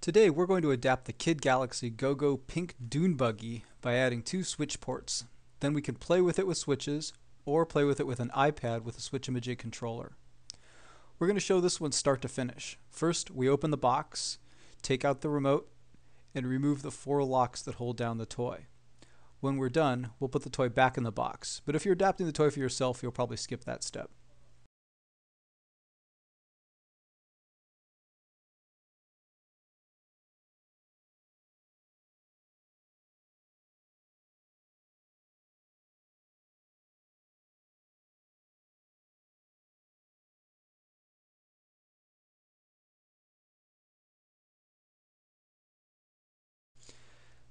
Today we're going to adapt the Kid Galaxy Go-Go Pink Dune Buggy by adding 2 switch ports. Then we can play with it with switches, or play with it with an iPad with a Switch-A-Majig controller. We're going to show this one start to finish. First, we open the box, take out the remote, and remove the 4 locks that hold down the toy. When we're done, we'll put the toy back in the box, but if you're adapting the toy for yourself, you'll probably skip that step.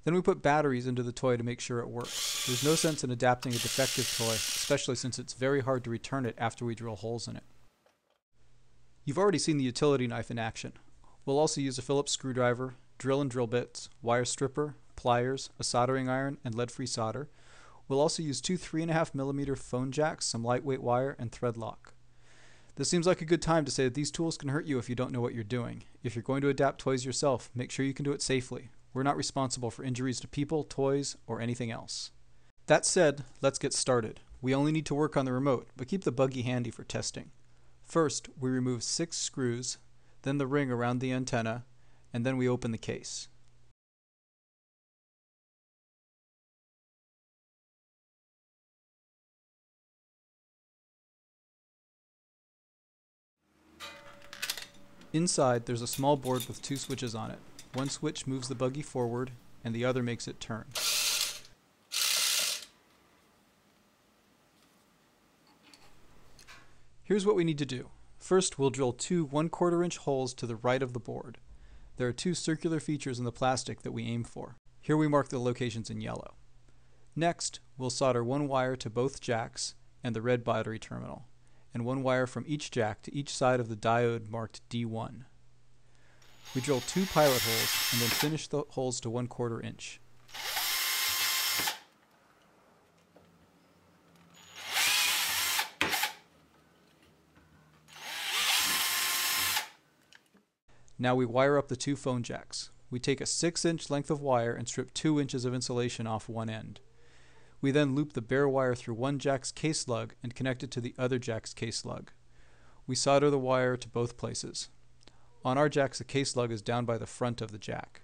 Then we put batteries into the toy to make sure it works. There's no sense in adapting a defective toy, especially since it's very hard to return it after we drill holes in it. You've already seen the utility knife in action. We'll also use a Phillips screwdriver, drill and drill bits, wire stripper, pliers, a soldering iron, and lead-free solder. We'll also use 2 3.5mm phone jacks, some lightweight wire, and thread lock. This seems like a good time to say that these tools can hurt you if you don't know what you're doing. If you're going to adapt toys yourself, make sure you can do it safely. We're not responsible for injuries to people, toys, or anything else. That said, let's get started. We only need to work on the remote, but keep the Buggy handy for testing. First, we remove 6 screws, then the ring around the antenna, and then we open the case. Inside, there's a small board with 2 switches on it. One switch moves the Buggy forward, and the other makes it turn. Here's what we need to do. First, we'll drill 2 1/4-inch holes to the right of the board. There are 2 circular features in the plastic that we aim for. Here we mark the locations in yellow. Next, we'll solder 1 wire to both jacks and the red battery terminal, and 1 wire from each jack to each side of the diode marked D1. We drill 2 pilot holes and then finish the holes to 1/4 inch. Now we wire up the 2 phone jacks. We take a 6-inch length of wire and strip 2 inches of insulation off one end. We then loop the bare wire through one jack's case lug and connect it to the other jack's case lug. We solder the wire to both places. On our jacks, the case lug is down by the front of the jack.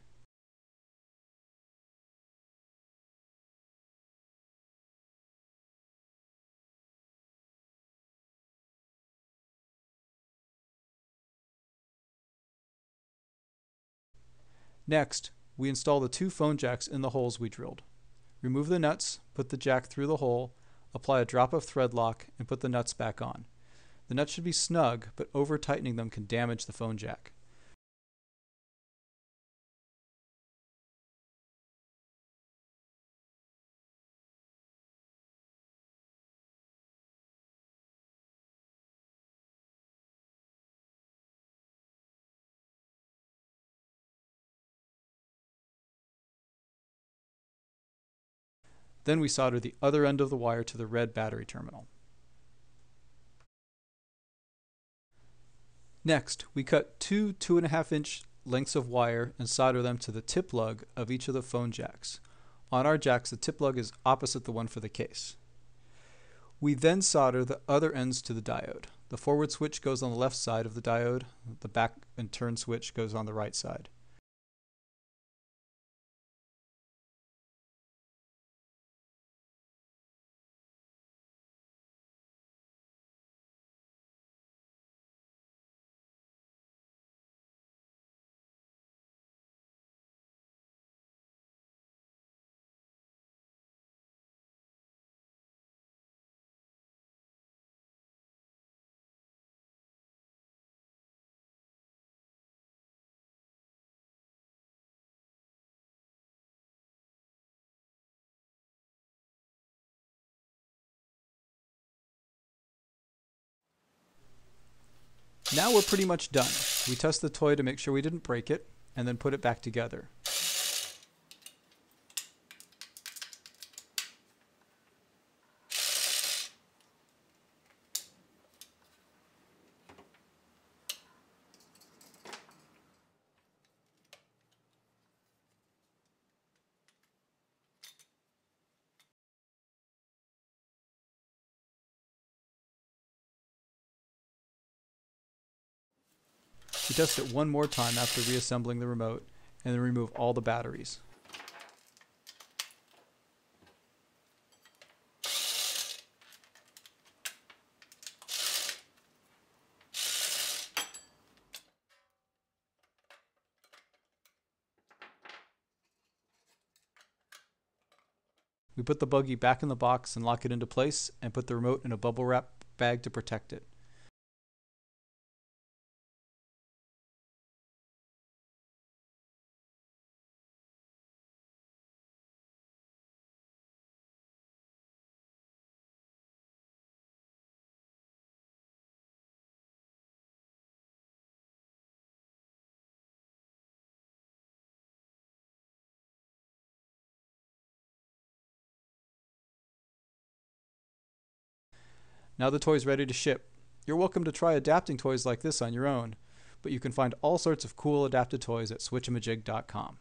Next, we install the 2 phone jacks in the holes we drilled. Remove the nuts, put the jack through the hole, apply a drop of thread lock, and put the nuts back on. The nuts should be snug, but over-tightening them can damage the phone jack. Then we solder the other end of the wire to the red battery terminal. Next, we cut 2 2.5-inch lengths of wire and solder them to the tip lug of each of the phone jacks. On our jacks, the tip lug is opposite the one for the case. We then solder the other ends to the diode. The forward switch goes on the left side of the diode, the back and turn switch goes on the right side. Now we're pretty much done. We test the toy to make sure we didn't break it, and then put it back together. test it one more time after reassembling the remote, and then remove all the batteries. We put the Buggy back in the box and lock it into place, and put the remote in a bubble wrap bag to protect it. Now the toy's ready to ship. You're welcome to try adapting toys like this on your own, but you can find all sorts of cool adapted toys at switchamajig.com.